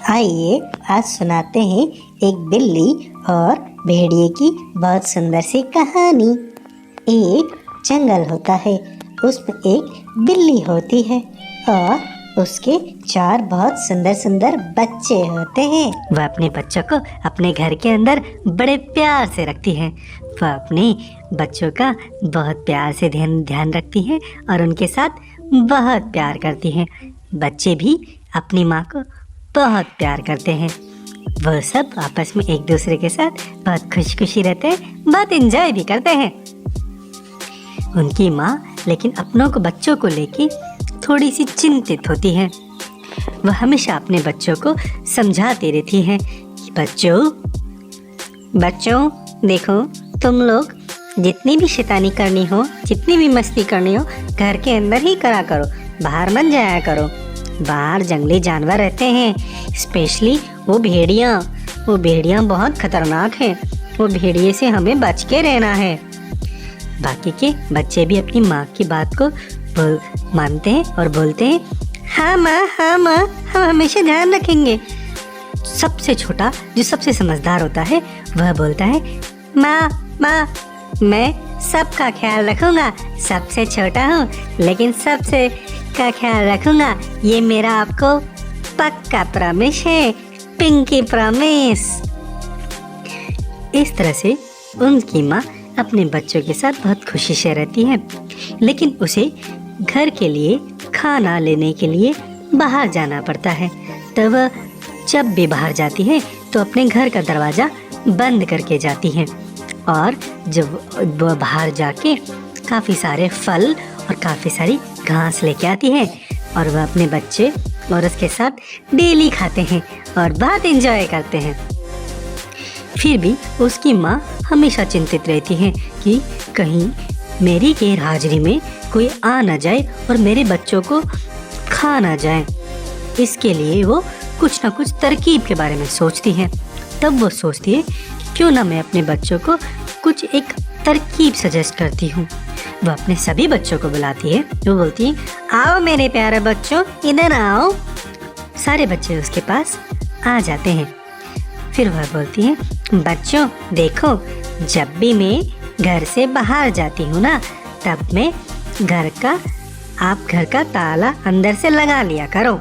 आइए आज सुनाते हैं एक बिल्ली और भेड़िए की बहुत सुंदर सी कहानी। एक जंगल होता है, उसमें एक बिल्ली होती है और उसके 4 बहुत सुंदर सुंदर बच्चे होते हैं। वह अपने बच्चों को अपने घर के अंदर बड़े प्यार से रखती है। वह अपने बच्चों का बहुत प्यार से ध्यान रखती है और उनके साथ बहुत प्यार करती है। बच्चे भी अपनी माँ को बहुत प्यार करते हैं। वह सब आपस में एक दूसरे के साथ बहुत खुशी रहते हैं, बहुत एंजॉय भी करते हैं। उनकी माँ लेकिन अपनों को बच्चों को लेके थोड़ी सी चिंतित होती है। वह हमेशा अपने बच्चों को समझाती रहती है कि बच्चों देखो, तुम लोग जितनी भी शैतानी करनी हो, जितनी भी मस्ती करनी हो, घर के अंदर ही करा करो, बाहर मत जाया करो। बाहर जंगली जानवर रहते हैं, स्पेशली वो भेड़िया बहुत खतरनाक है। वो भेड़िए से हमें बच के रहना है। बाकी के बच्चे भी अपनी माँ की बात को मानते हैं और बोलते हैं, हाँ माँ, हम हमेशा ध्यान रखेंगे। सबसे छोटा जो सबसे समझदार होता है वह बोलता है, माँ मैं सबका ख्याल रखूंगा। सबसे छोटा हूँ लेकिन सबसे का ख्याल रखूंगा, ये मेरा आपको पक्का प्रॉमिस है, पिंकी प्रॉमिस। इस तरह से उनकी माँ अपने बच्चों के साथ बहुत खुशी से रहती है। लेकिन उसे घर के लिए खाना लेने के लिए बाहर जाना पड़ता है। तब वह जब भी बाहर जाती है तो अपने घर का दरवाज़ा बंद करके जाती है और जब वह बाहर जाके काफ़ी सारे फल और काफ़ी सारी घास लेके आती है और वह अपने बच्चे और उसके साथ डेली खाते हैं और बहुत एंजॉय करते हैं। फिर भी उसकी माँ हमेशा चिंतित रहती है कि कहीं मेरी गैर हाजिरी में कोई आ ना जाए और मेरे बच्चों को खा ना जाए। इसके लिए वो कुछ ना कुछ तरकीब के बारे में सोचती है। तब वो सोचती है क्यों ना मैं अपने बच्चों को कुछ एक तरकीब सजेस्ट करती हूँ। वह अपने सभी बच्चों को बुलाती है। वो बोलती है, आओ मेरे प्यारे बच्चों, इधर आओ। सारे बच्चे उसके पास आ जाते हैं। फिर वह बोलती है, बच्चों देखो, जब भी मैं घर से बाहर जाती हूँ ना, तब मैं आप घर का ताला अंदर से लगा लिया करो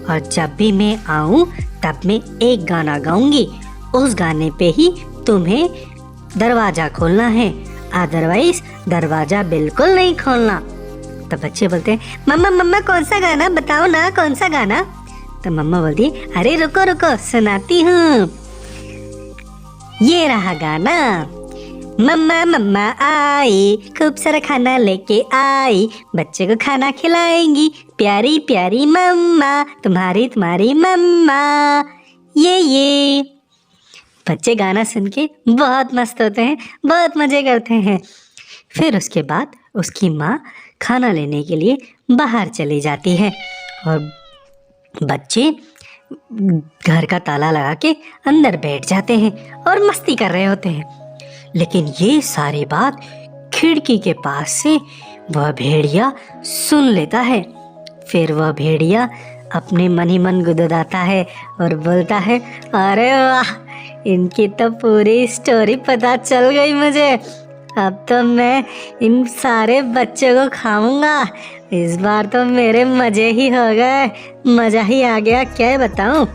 और जब भी मैं आऊँ तब मैं एक गाना गाऊंगी। उस गाने पे ही तुम्हें दरवाजा खोलना है, अदरवाइज दरवाजा बिल्कुल नहीं खोलना। तो बच्चे बोलते हैं, मम्मा कौन सा गाना बताओ ना, कौन सा गाना। तो मम्मा बोलती है, अरे रुको सुनाती हूँ, ये रहा गाना। मम्मा आई, खूब सारा खाना लेके आई, बच्चे को खाना खिलाएंगी, प्यारी प्यारी मम्मा, तुम्हारी मम्मा, ये। बच्चे गाना सुन के बहुत मस्त होते हैं, बहुत मज़े करते हैं। फिर उसके बाद उसकी माँ खाना लेने के लिए बाहर चली जाती है और बच्चे घर का ताला लगा के अंदर बैठ जाते हैं और मस्ती कर रहे होते हैं। लेकिन ये सारी बात खिड़की के पास से वह भेड़िया सुन लेता है। फिर वह भेड़िया अपने मन ही मन गुदगुदाता है और बोलता है, अरे वाह, इनकी तो पूरी स्टोरी पता चल गई मुझे। अब तो मैं इन सारे बच्चों को खाऊंगा। इस बार तो मेरे मज़े ही हो गए, मज़ा ही आ गया, क्या बताऊं।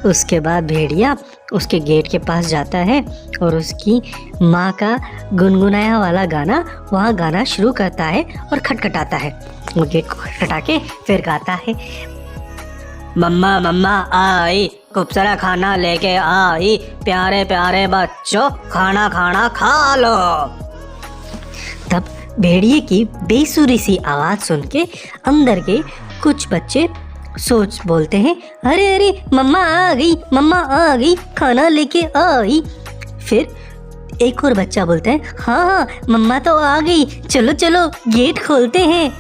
उसके बाद भेड़िया उसके गेट के पास जाता है और उसकी माँ का गुनगुनाया वाला गाना वहाँ गाना शुरू करता है और खटखटाता है। वो गेट को खटखटा के फिर गाता है, मम्मा आई, खूब सारा खाना लेके आई, प्यारे प्यारे बच्चों खाना खा लो। तब भेड़िए की बेसुरी सी आवाज़ सुन के अंदर के कुछ बच्चे बोलते हैं, अरे मम्मा आ गई, खाना लेके आई। फिर एक और बच्चा बोलता है, हाँ मम्मा तो आ गई, चलो गेट खोलते हैं।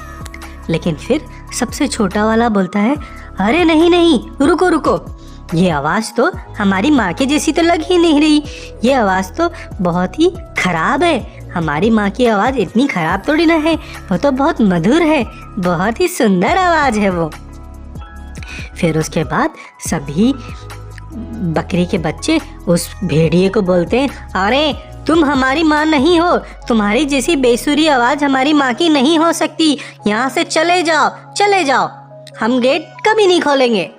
लेकिन फिर सबसे छोटा वाला बोलता है, अरे नहीं, रुको, ये आवाज़ तो हमारी माँ के जैसी तो लग ही नहीं रही। ये आवाज़ तो बहुत ही खराब है। हमारी माँ की आवाज़ इतनी खराब थोड़ी ना है, वो तो बहुत मधुर है, बहुत ही सुंदर आवाज़ है वो। फिर उसके बाद सभी बकरी के बच्चे उस भेड़िए को बोलते हैं, अरे तुम हमारी माँ नहीं हो, तुम्हारी जैसी बेसुरी आवाज़ हमारी माँ की नहीं हो सकती, यहाँ से चले जाओ, चले जाओ, हम गेट कभी नहीं खोलेंगे।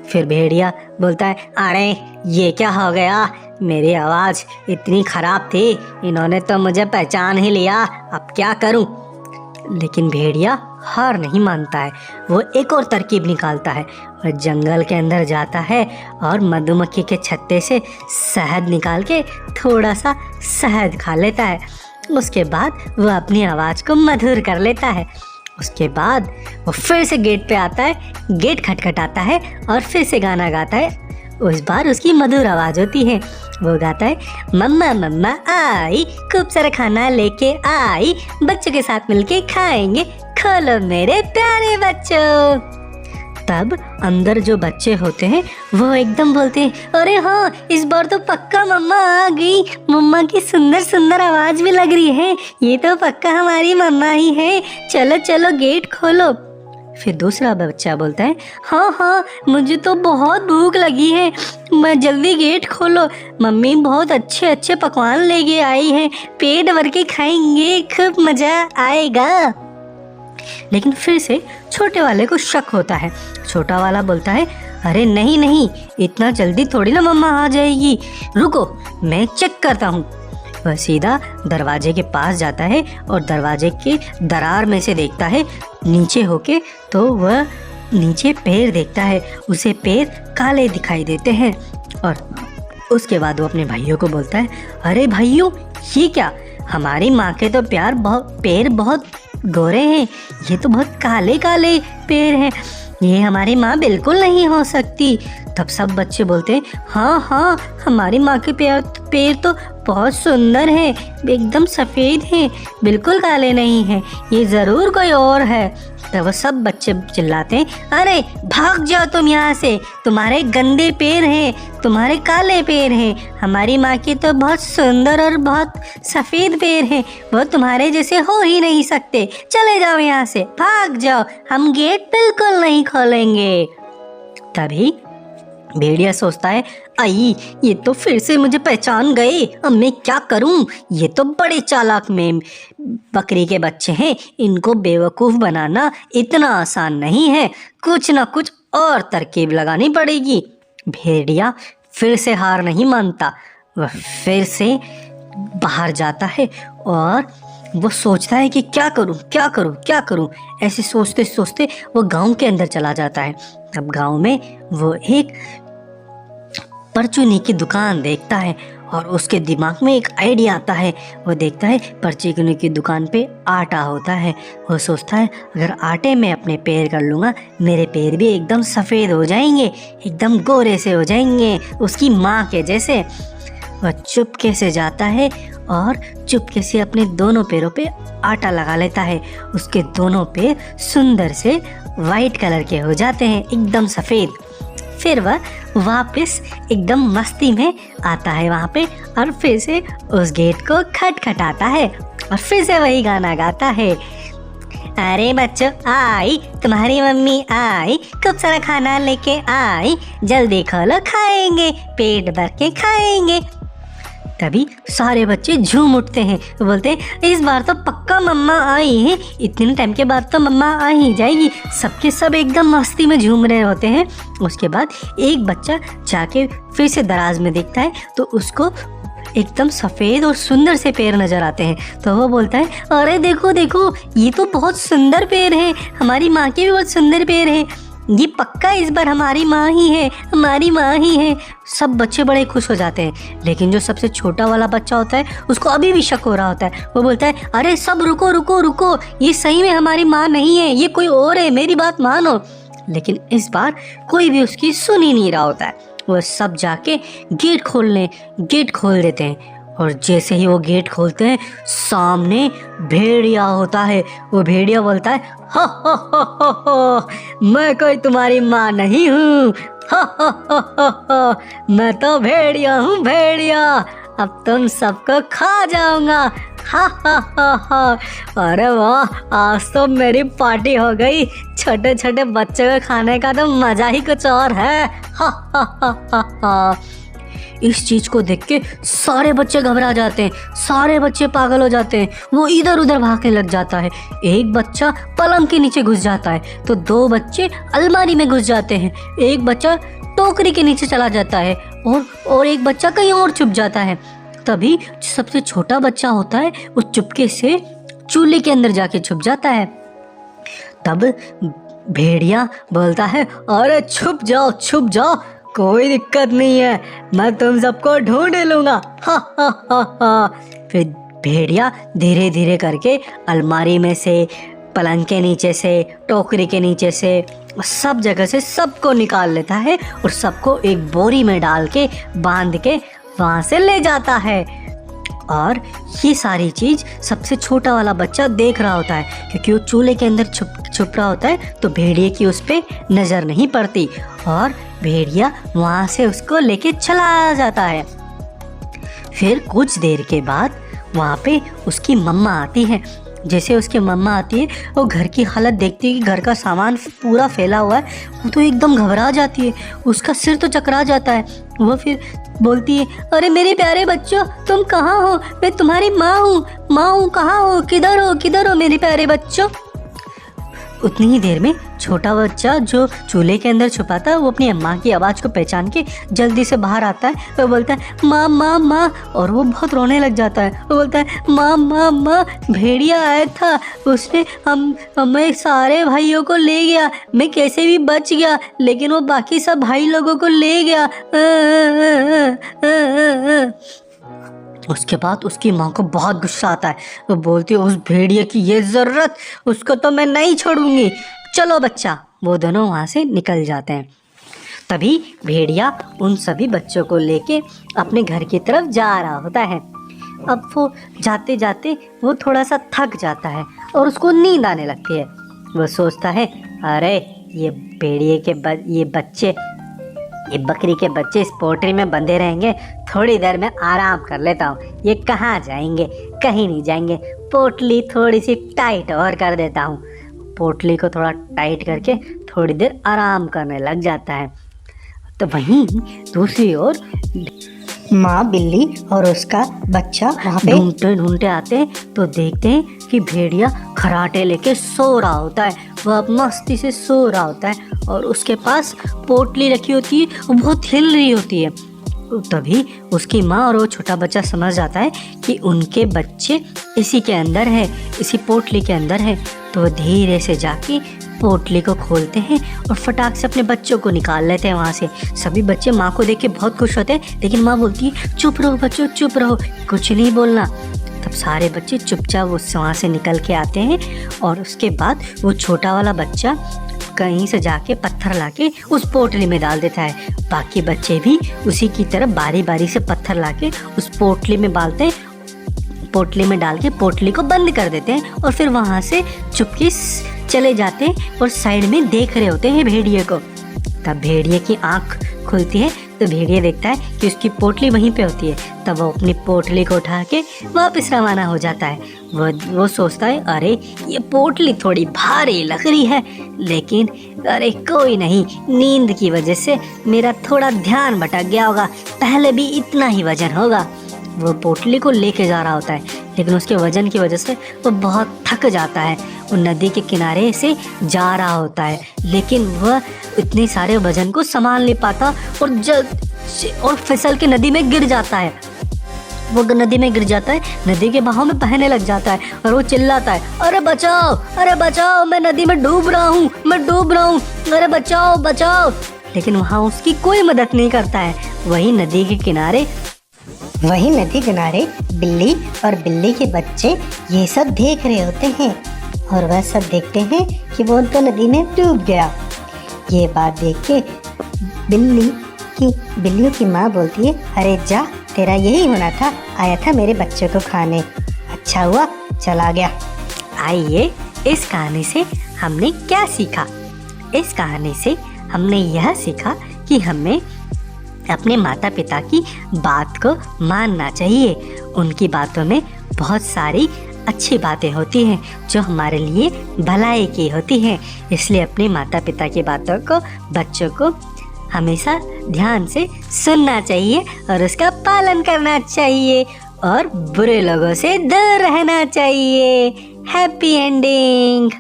फिर भेड़िया बोलता है, अरे ये क्या हो गया, मेरी आवाज़ इतनी ख़राब थी, इन्होंने तो मुझे पहचान ही लिया, अब क्या करूं। लेकिन भेड़िया हार नहीं मानता है, वो एक और तरकीब निकालता है और जंगल के अंदर जाता है और मधुमक्खी के छत्ते से शहद निकाल के थोड़ा सा शहद खा लेता है। उसके बाद वो अपनी आवाज़ को मधुर कर लेता है। उसके बाद वो फिर से गेट पे आता है, गेट खटखटाता है और फिर से गाना गाता है। उस बार उसकी मधुर आवाज़ होती है। वो गाता है, मम्मा मम्मा आई, खूब सारा खाना लेके आई, बच्चों के साथ मिलके खाएंगे, खोलो मेरे प्यारे बच्चों। तब अंदर जो बच्चे होते हैं वो एकदम बोलते हैं, अरे हाँ, इस बार तो पक्का मम्मा आ गई, मम्मा की सुंदर सुंदर आवाज़ भी लग रही है, ये तो पक्का हमारी मम्मा ही है, चलो चलो गेट खोलो। फिर दूसरा बच्चा बोलता है, हाँ हाँ, मुझे तो बहुत भूख लगी है, मैं जल्दी गेट खोलो, मम्मी बहुत अच्छे अच्छे पकवान लेके आई हैं, पेट भर के खाएंगे, खूब मज़ा आएगा। लेकिन फिर से छोटे वाले को शक होता है। छोटा वाला बोलता है, अरे नहीं नहीं, इतना जल्दी थोड़ी ना मम्मा आ जाएगी, रुको मैं चेक करता हूँ। वह सीधा दरवाजे के पास जाता है और दरवाजे के दरार में से देखता है नीचे होके, तो वह नीचे पैर देखता है, उसे पैर काले दिखाई देते हैं। और उसके बाद वो अपने भाइयों को बोलता है, अरे भाइयों, ये क्या, हमारी माँ के तो पैर बहुत गोरे हैं, ये तो बहुत काले काले पैर हैं, ये हमारी माँ बिल्कुल नहीं हो सकती। तब सब बच्चे बोलते हैं, हाँ हाँ, हमारी माँ के पैर तो बहुत सुंदर हैं, एकदम सफ़ेद हैं, बिल्कुल काले नहीं हैं, ये ज़रूर कोई और है। तब वो सब बच्चे चिल्लाते हैं, अरे भाग जाओ तुम यहाँ से, तुम्हारे गंदे पैर हैं, तुम्हारे काले पैर हैं, हमारी माँ के तो बहुत सुंदर और बहुत सफ़ेद पैर हैं, वो तुम्हारे जैसे हो ही नहीं सकते, चले जाओ यहाँ से, भाग जाओ, हम गेट बिल्कुल नहीं खोलेंगे। तभी भेड़िया सोचता है, आई, ये तो फिर से मुझे पहचान गए, अब मैं क्या करूं, ये तो बड़े चालाक में बकरी के बच्चे हैं, इनको बेवकूफ़ बनाना इतना आसान नहीं है, कुछ ना कुछ और तरकीब लगानी पड़ेगी। भेड़िया फिर से हार नहीं मानता, वह फिर से बाहर जाता है और वो सोचता है कि क्या करूं क्या करूं क्या करूं। ऐसे सोचते सोचते वो गांव के अंदर चला जाता है। अब गांव में वो एक परचूनी की दुकान देखता है और उसके दिमाग में एक आइडिया आता है। वो देखता है परचूनी की दुकान पे आटा होता है। वो सोचता है, अगर आटे में अपने पैर कर लूँगा, मेरे पैर भी एकदम सफ़ेद हो जाएंगे, एकदम गोरे से हो जाएंगे, उसकी माँ के जैसे। वह चुपके से जाता है और चुपके से अपने दोनों पैरों पे आटा लगा लेता है। उसके दोनों पैर सुंदर से वाइट कलर के हो जाते हैं, एकदम सफ़ेद। फिर वह वापस एकदम मस्ती में आता है वहाँ पे और फिर से उस गेट को खटखटाता है और फिर से वही गाना गाता है, अरे बच्चों आई, तुम्हारी मम्मी आई, खूब सारा खाना लेके आई, जल्दी खोलो खाएंगे, पेट भर के खाएंगे। तभी सारे बच्चे झूम उठते हैं, बोलते हैं, इस बार तो पक्का मम्मा आई है, इतने टाइम के बाद तो मम्मा आ ही जाएगी। सबके सब एकदम मस्ती में झूम रहे होते हैं। उसके बाद एक बच्चा जाके फिर से दराज में देखता है तो उसको एकदम सफ़ेद और सुंदर से पैर नज़र आते हैं। तो वो बोलता है, अरे देखो देखो, ये तो बहुत सुंदर पैर हैं, हमारी माँ के भी बहुत सुंदर पैर हैं, ये पक्का इस बार हमारी माँ ही है, हमारी माँ ही है। सब बच्चे बड़े खुश हो जाते हैं। लेकिन जो सबसे छोटा वाला बच्चा होता है उसको अभी भी शक हो रहा होता है। वो बोलता है, अरे सब रुको रुको रुको, ये सही में हमारी माँ नहीं है, ये कोई और है, मेरी बात मानो। लेकिन इस बार कोई भी उसकी सुन ही नहीं रहा होता है। वो सब जाके गेट खोल देते हैं और जैसे ही वो गेट खोलते हैं सामने भेड़िया होता है। वो भेड़िया बोलता है, हो हो, मैं कोई तुम्हारी माँ नहीं हूँ, हो, मैं तो भेड़िया हूँ, भेड़िया, अब तुम सबको खा जाऊंगा। हा हा हा हा। अरे वाह, आज तो मेरी पार्टी हो गई। छोटे छोटे बच्चों के खाने का तो मजा ही कुछ और है। हा हा हा हा हा। इस चीज को देख के सारे बच्चे घबरा जाते हैं, सारे बच्चे पागल हो जाते हैं। वो इधर उधर भागने लग जाता है। एक बच्चा पलंग के नीचे घुस जाता है, तो दो बच्चे अलमारी में घुस जाते हैं, एक बच्चा टोकरी के नीचे चला जाता है, और एक बच्चा कहीं और छुप जाता है। तभी सबसे छोटा बच्चा होता है, वो चुपके से चूल्हे के अंदर जाके छुप जाता है। तब भेड़िया बोलता है, अरे छुप जाओ छुप जाओ, कोई दिक्कत नहीं है, मैं तुम सबको ढूंढ लूंगा। हा हा हा हा। फिर भेड़िया धीरे धीरे करके अलमारी में से, पलंग के नीचे से, टोकरी के नीचे से, सब जगह से सबको निकाल लेता है और सबको एक बोरी में डाल के बांध के वहां से ले जाता है। और ये सारी चीज सबसे छोटा वाला बच्चा देख रहा होता है, क्योंकि वो चूल्हे के अंदर छुप रहा होता है, तो भेड़िए की उस पे नजर नहीं पड़ती और भेड़िया वहां से उसको लेके चला जाता है। फिर कुछ देर के बाद वहाँ पे उसकी मम्मा आती है। जैसे उसकी मम्मा आती है, वो घर की हालत देखती है कि घर का सामान पूरा फैला हुआ है, वो तो एकदम घबरा जाती है, उसका सिर तो चकरा जाता है। वो फिर बोलती है, अरे मेरे प्यारे बच्चों, तुम कहाँ हो? मैं तुम्हारी माँ हूँ, कहाँ हो? किधर हो मेरे प्यारे बच्चों? उतनी ही देर में छोटा बच्चा जो चूल्हे के अंदर छुपा था, वो अपनी अम्मा की आवाज़ को पहचान के जल्दी से बाहर आता है। वो बोलता है, माँ माँ माँ, और वो बहुत रोने लग जाता है। वो बोलता है, माँ माँ माँ, भेड़िया आया था, उसने हमें सारे भाइयों को ले गया, मैं कैसे भी बच गया, लेकिन वो बाकी सब भाई लोगों को ले गया। उसके बाद उसकी माँ को बहुत गुस्सा आता है। वो बोलती है, उस भेड़िए की ये ज़रूरत, उसको तो मैं नहीं छोड़ूंगी, चलो बच्चा। वो दोनों वहाँ से निकल जाते हैं। तभी भेड़िया उन सभी बच्चों को लेके अपने घर की तरफ जा रहा होता है। अब वो जाते जाते वो थोड़ा सा थक जाता है और उसको नींद आने लगती है। वो सोचता है, अरे ये भेड़िए के ये बकरी के बच्चे इस पोटरी में बंधे रहेंगे, थोड़ी देर में आराम कर लेता हूँ। ये कहाँ जाएंगे? कहीं नहीं जाएंगे। पोटली थोड़ी सी टाइट और कर देता हूँ। पोटली को थोड़ा टाइट करके थोड़ी देर आराम करने लग जाता है। तो वहीं दूसरी ओर माँ बिल्ली और उसका बच्चा वहाँ पे ढूंढते आते हैं, तो देखते हैं कि भेड़िया खराटे लेके सो रहा होता है। वह मस्ती से सो रहा होता है और उसके पास पोटली रखी होती है, वो बहुत हिल रही होती है। तभी उसकी माँ और वो छोटा बच्चा समझ जाता है कि उनके बच्चे इसी के अंदर है, इसी पोटली के अंदर है। तो वो धीरे से जाके पोटली को खोलते हैं और फटाक से अपने बच्चों को निकाल लेते हैं वहाँ से। सभी बच्चे माँ को देख के बहुत खुश होते हैं, लेकिन माँ बोलती है, चुप रहो बच्चों, चुप रहो, कुछ नहीं बोलना। तब सारे बच्चे चुपचाप वहाँ से निकल के आते हैं और उसके बाद वो छोटा वाला बच्चा कहीं से जाके पत्थर लाके उस पोटली में डाल देता है। बाकी बच्चे भी उसी की तरह बारी बारी से पत्थर लाके उस पोटली में डालते हैं, पोटली में डाल के पोटली को बंद कर देते हैं और फिर वहाँ से चुपके चले जाते हैं और साइड में देख रहे होते हैं भेड़िए को। तब भेड़िए की आँख खुलती है, तो भेड़िया देखता है कि उसकी पोटली वहीं पे होती है। तब वो अपनी पोटली को उठा के वापस रवाना हो जाता है। वो सोचता है, अरे ये पोटली थोड़ी भारी लग रही है, लेकिन अरे कोई नहीं, नींद की वजह से मेरा थोड़ा ध्यान भटक गया होगा, पहले भी इतना ही वजन होगा। वो पोटली को लेके जा रहा होता है, लेकिन उसके वजन की वजह से वो बहुत थक जाता है। वो नदी के किनारे से जा रहा होता है, लेकिन वह इतने सारे वजन को संभाल नहीं पाता और फिसल के नदी में गिर जाता है। वो नदी में गिर जाता है, नदी के बहाव में बहने लग जाता है और वो चिल्लाता है, अरे बचाओ, मैं नदी में डूब रहा हूँ, अरे बचाओ बचाओ। लेकिन वहाँ उसकी कोई मदद नहीं करता है। वही नदी किनारे बिल्ली और बिल्ली के बच्चे ये सब देख रहे होते हैं और वह सब देखते हैं कि वो तो नदी में डूब गया। ये बात देख के बिल्लियों की माँ बोलती है, अरे जा, तेरा यही होना था, आया था मेरे बच्चों को खाने, अच्छा हुआ चला गया। आइए, इस कहानी से हमने क्या सीखा? इस कहानी से हमने यह सीखा कि हमें अपने माता पिता की बात को मानना चाहिए। उनकी बातों में बहुत सारी अच्छी बातें होती हैं जो हमारे लिए भलाई की होती हैं। इसलिए अपने माता पिता की बातों को बच्चों को हमेशा ध्यान से सुनना चाहिए और उसका पालन करना चाहिए और बुरे लोगों से दूर रहना चाहिए। Happy ending.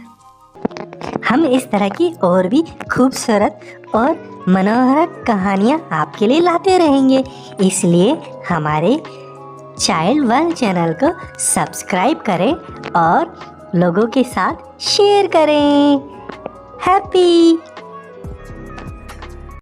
हम इस तरह की और भी खूबसूरत और मनोहरक कहानियाँ आपके लिए लाते रहेंगे। इसलिए हमारे चाइल्ड वर्ल्ड चैनल को सब्सक्राइब करें और लोगों के साथ शेयर करें। हैप्पी